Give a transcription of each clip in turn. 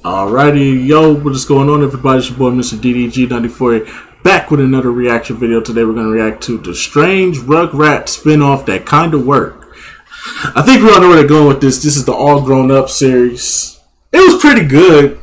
Alrighty, yo, what is going on, everybody? It's your boy, Mr. DDG94, back with another reaction video. Today we're going to react to the strange Rugrats spinoff that kind of worked. I think we all know where they're going with this. This is the All Grown Up series. It was pretty good,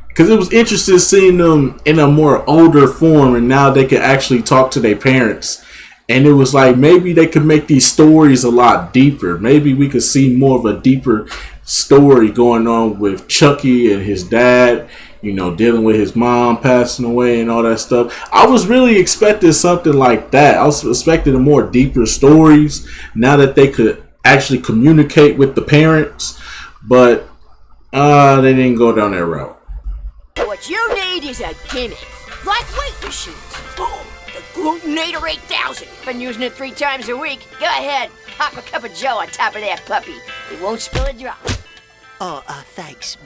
because it was interesting seeing them in a more older form, and now they can actually talk to their parents. And it was like, maybe they could make these stories a lot deeper. Maybe we could see more of a deeper story going on with Chucky and his dad, you know, dealing with his mom passing away and all that stuff. I was really expecting something like that. I was expecting a more deeper stories now that they could actually communicate with the parents, but they didn't go down that route. What you need is a gimmick, like weight machines. The Glutinator 8000. Been using it 3 times a week. Go ahead, pop a cup of Joe on top of that puppy. It won't spill a drop. Thanks.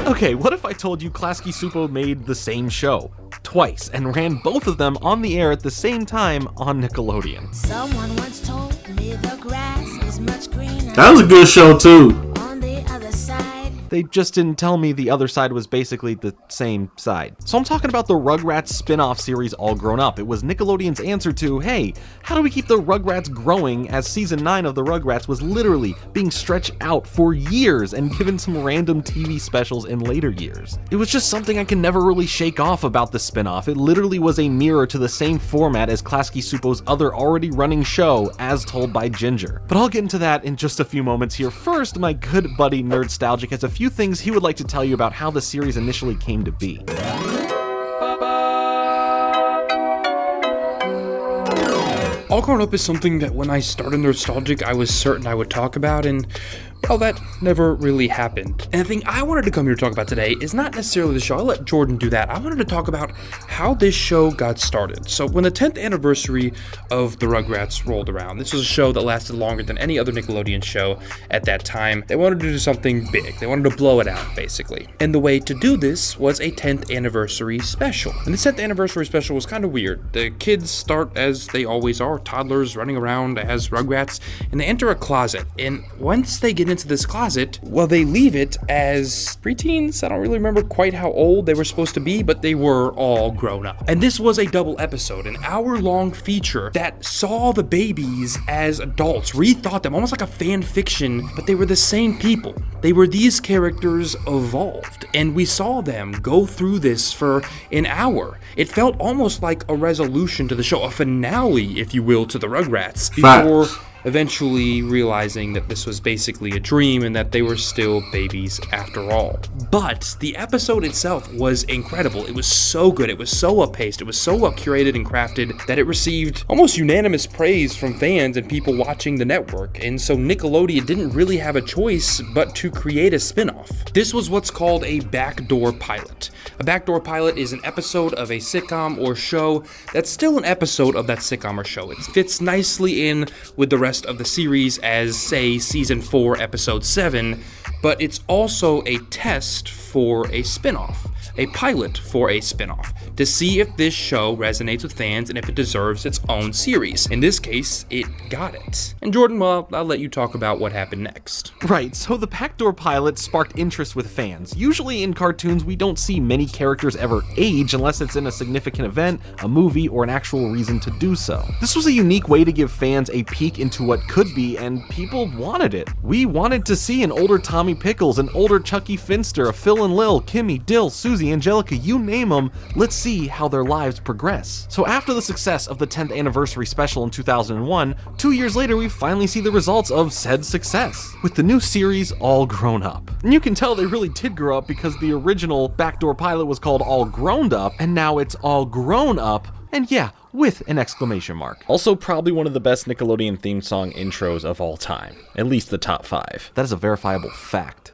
Okay, what if I told you Klasky Supo made the same show twice and ran both of them on the air at the same time on Nickelodeon? Someone once told me the grass is much greener. That was a good show too. On the other side. They just didn't tell me the other side was basically the same side. So I'm talking about the Rugrats spin-off series All Grown Up. It was Nickelodeon's answer to, hey, how do we keep the Rugrats growing, as season 9 of the Rugrats was literally being stretched out for years and given some random TV specials in later years. It was just something I can never really shake off about the spin-off. It literally was a mirror to the same format as Klasky Supo's other already running show, As Told by Ginger. But I'll get into that in just a few moments here. First, my good buddy Nerdstalgic has a few things he would like to tell you about how the series initially came to be. All Grown Up is something that when I started Nostalgic, I was certain I would talk about, and well, that never really happened. And the thing I wanted to come here to talk about today is not necessarily the show. I'll let Jordan do that. I wanted to talk about how this show got started. So when the 10th anniversary of the Rugrats rolled around, this was a show that lasted longer than any other Nickelodeon show at that time. They wanted to do something big. They wanted to blow it out, basically. And the way to do this was a 10th anniversary special. And the 10th anniversary special was kind of weird. The kids start as they always are, toddlers running around as Rugrats, and they enter a closet. And once they get into this closet, well, they leave it as preteens. I don't really remember quite how old they were supposed to be, but they were all grown up. And this was a double episode, an hour-long feature that saw the babies as adults, rethought them, almost like a fan fiction, but they were the same people. They were these characters evolved, and we saw them go through this for an hour. It felt almost like a resolution to the show, a finale, if you will, to the Rugrats, before eventually realizing that this was basically a dream and that they were still babies after all. But the episode itself was incredible. It was so good. It was so up-paced. It was so well curated and crafted that it received almost unanimous praise from fans and people watching the network. And so Nickelodeon didn't really have a choice but to create a spin-off. This was what's called a backdoor pilot. A backdoor pilot is an episode of a sitcom or show that's still an episode of that sitcom or show. It fits nicely in with the rest of the series as, say, season 4, episode 7, but it's also a test for a spin-off. A pilot for a spin-off, to see if this show resonates with fans and if it deserves its own series. In this case, it got it. And Jordan, well, I'll let you talk about what happened next. Right, so the backdoor pilot sparked interest with fans. Usually in cartoons, we don't see many characters ever age unless it's in a significant event, a movie, or an actual reason to do so. This was a unique way to give fans a peek into what could be, and people wanted it. We wanted to see an older Tommy Pickles, an older Chucky Finster, a Phil and Lil, Kimmy, Dill, Susie, Angelica, you name them. Let's see how their lives progress. So after the success of the 10th anniversary special in 2001, 2 years later we finally see the results of said success, with the new series All Grown Up. And you can tell they really did grow up, because the original backdoor pilot was called All Grown Up, and now it's All Grown Up, and yeah, with an exclamation mark. Also, probably one of the best Nickelodeon theme song intros of all time. At least the top 5. That is a verifiable fact.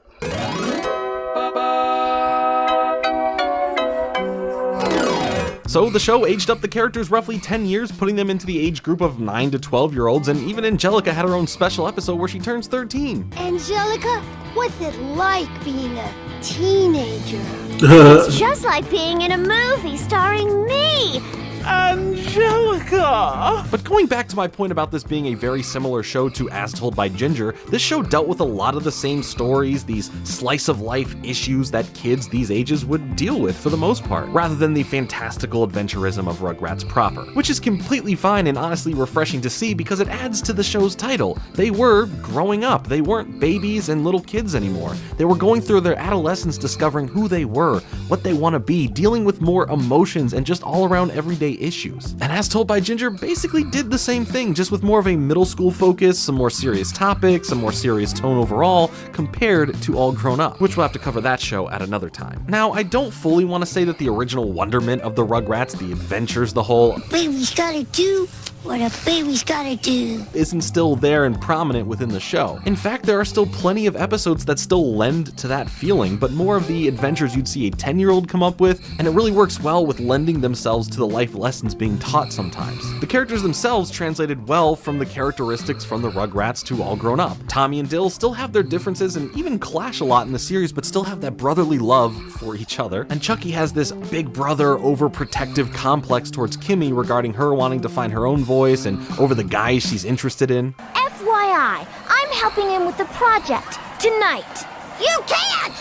So the show aged up the characters roughly 10 years, putting them into the age group of 9 to 12-year-olds, and even Angelica had her own special episode where she turns 13. Angelica, what's it like being a teenager? It's just like being in a movie starring me. Angelica! But going back to my point about this being a very similar show to As Told by Ginger, this show dealt with a lot of the same stories, these slice-of-life issues that kids these ages would deal with for the most part, rather than the fantastical adventurism of Rugrats proper, which is completely fine and honestly refreshing to see because it adds to the show's title. They were growing up. They weren't babies and little kids anymore. They were going through their adolescence, discovering who they were, what they want to be, dealing with more emotions and just all-around everyday issues. And As Told by Ginger basically did the same thing, just with more of a middle school focus, some more serious topics, a more serious tone overall, compared to All Grown Up, which we'll have to cover that show at another time. Now, I don't fully want to say that the original wonderment of the Rugrats, the adventures, the whole Baby's gotta do what a baby's gotta do isn't still there and prominent within the show. In fact, there are still plenty of episodes that still lend to that feeling, but more of the adventures you'd see a 10-year-old come up with, and it really works well with lending themselves to the life lessons being taught sometimes. The characters themselves translated well from the characteristics from the Rugrats to All Grown Up. Tommy and Dill still have their differences and even clash a lot in the series, but still have that brotherly love for each other. And Chucky has this big brother overprotective complex towards Kimmy regarding her wanting to find her own voice and over the guys she's interested in. FYI, I'm helping him with the project tonight. You can't!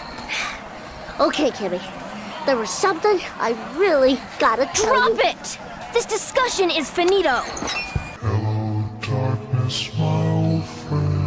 Okay, Kimmy. There was something I really gotta tell you. Drop it! This discussion is finito. Hello, darkness, my old friend.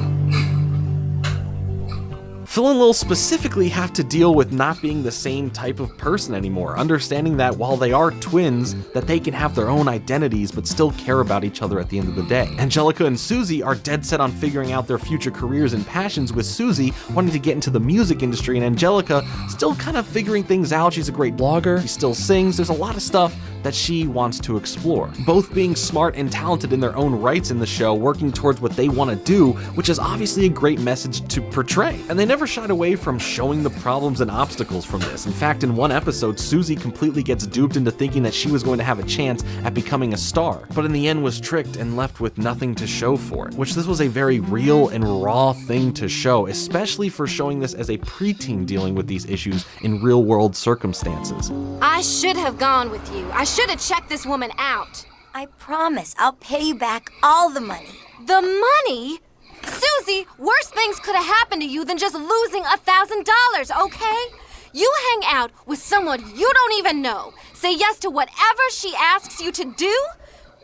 Phil and Lil specifically have to deal with not being the same type of person anymore, understanding that while they are twins, that they can have their own identities but still care about each other at the end of the day. Angelica and Susie are dead set on figuring out their future careers and passions, with Susie wanting to get into the music industry and Angelica still kind of figuring things out. She's a great blogger, she still sings, there's a lot of stuff that she wants to explore. Both being smart and talented in their own rights in the show, working towards what they want to do, which is obviously a great message to portray. And they never shied away from showing the problems and obstacles from this. In fact, in one episode, Susie completely gets duped into thinking that she was going to have a chance at becoming a star, but in the end was tricked and left with nothing to show for it, which this was a very real and raw thing to show, especially for showing this as a preteen dealing with these issues in real world circumstances. I should have gone with you. I should have checked this woman out. I promise I'll pay you back all the money. The money? Susie, worse things could have happened to you than just losing $1,000, okay? You hang out with someone you don't even know. Say yes to whatever she asks you to do.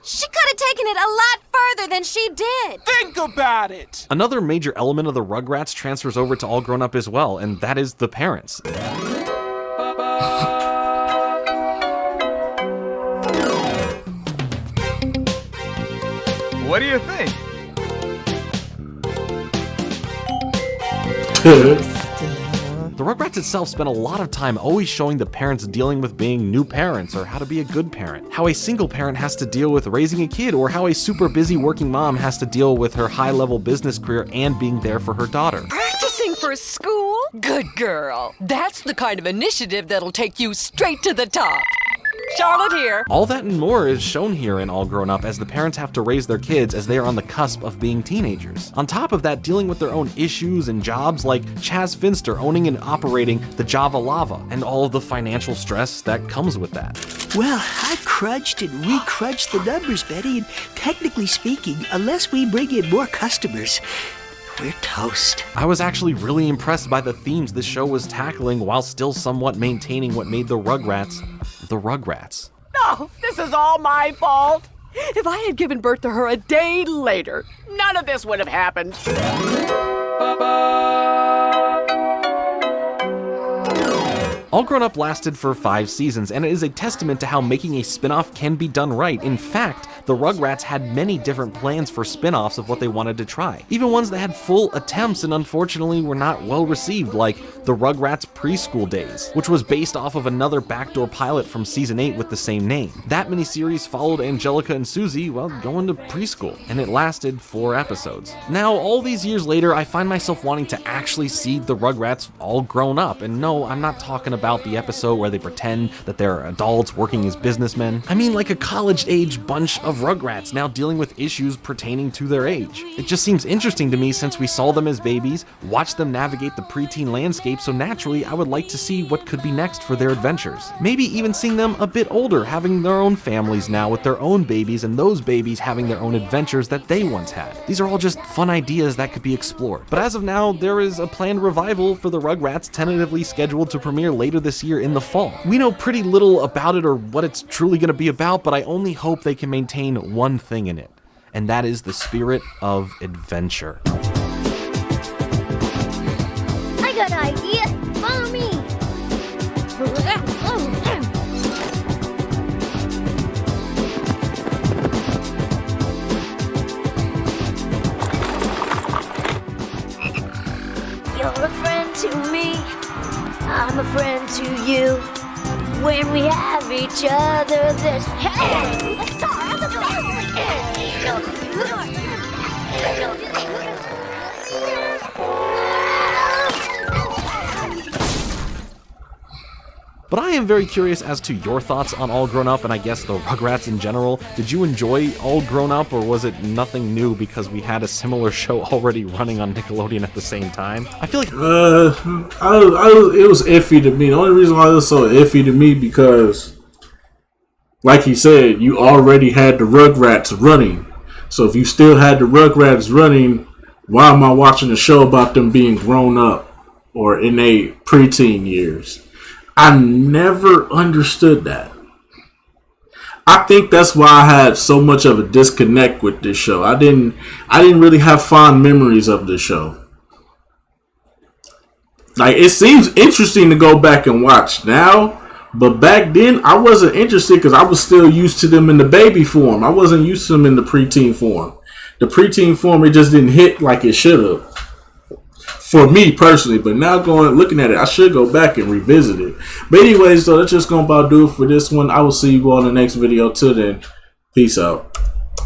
She could have taken it a lot further than she did. Think about it! Another major element of the Rugrats transfers over to All Grown Up as well, and that is the parents. What do you think? The Rugrats itself spent a lot of time always showing the parents dealing with being new parents, or how to be a good parent, how a single parent has to deal with raising a kid, or how a super busy working mom has to deal with her high-level business career and being there for her daughter. Practicing for school? Good girl. That's the kind of initiative that'll take you straight to the top. Charlotte here. All that and more is shown here in All Grown Up, as the parents have to raise their kids as they are on the cusp of being teenagers. On top of that, dealing with their own issues and jobs, like Chaz Finster owning and operating the Java Lava, and all of the financial stress that comes with that. Well, I've crunched and recrunched the numbers, Betty, and technically speaking, unless we bring in more customers, we're toast. I was actually really impressed by the themes this show was tackling while still somewhat maintaining what made the Rugrats the Rugrats. No, this is all my fault. If I had given birth to her a day later, none of this would have happened. All Grown Up lasted for 5 seasons, and it is a testament to how making a spin-off can be done right. In fact, the Rugrats had many different plans for spin-offs of what they wanted to try. Even ones that had full attempts and unfortunately were not well received, like the Rugrats Preschool Days, which was based off of another backdoor pilot from season 8 with the same name. That miniseries followed Angelica and Susie, well, going to preschool, and it lasted 4 episodes. Now, all these years later, I find myself wanting to actually see the Rugrats all grown up, and no, I'm not talking about the episode where they pretend that they're adults working as businessmen. I mean like a college-age bunch of Rugrats now dealing with issues pertaining to their age. It just seems interesting to me since we saw them as babies, watched them navigate the preteen landscape, so naturally I would like to see what could be next for their adventures. Maybe even seeing them a bit older, having their own families now with their own babies, and those babies having their own adventures that they once had. These are all just fun ideas that could be explored. But as of now, there is a planned revival for the Rugrats tentatively scheduled to premiere later this year in the fall. We know pretty little about it or what it's truly going to be about, but I only hope they can maintain one thing in it, and that is the spirit of adventure. I got an idea. Follow me. You're a friend to me, I'm a friend to you. When we have each other, there's hey, a star of the family. But I am very curious as to your thoughts on All Grown Up and I guess the Rugrats in general. Did you enjoy All Grown Up, or was it nothing new because we had a similar show already running on Nickelodeon at the same time? I feel like it was iffy to me. The only reason why it was so iffy to me because, like he said, you already had the Rugrats running. So if you still had the Rugrats running, why am I watching a show about them being grown up or in their preteen years? I never understood that. I think that's why I had so much of a disconnect with this show. I didn't really have fond memories of this show. Like, it seems interesting to go back and watch now, but back then I wasn't interested because I was still used to them in the baby form. I wasn't used to them in the preteen form. The preteen form, it just didn't hit like it should have. For me personally, but now looking at it, I should go back and revisit it. But anyways, so that's just gonna about do it for this one. I will see you all in the next video. Till then, peace out.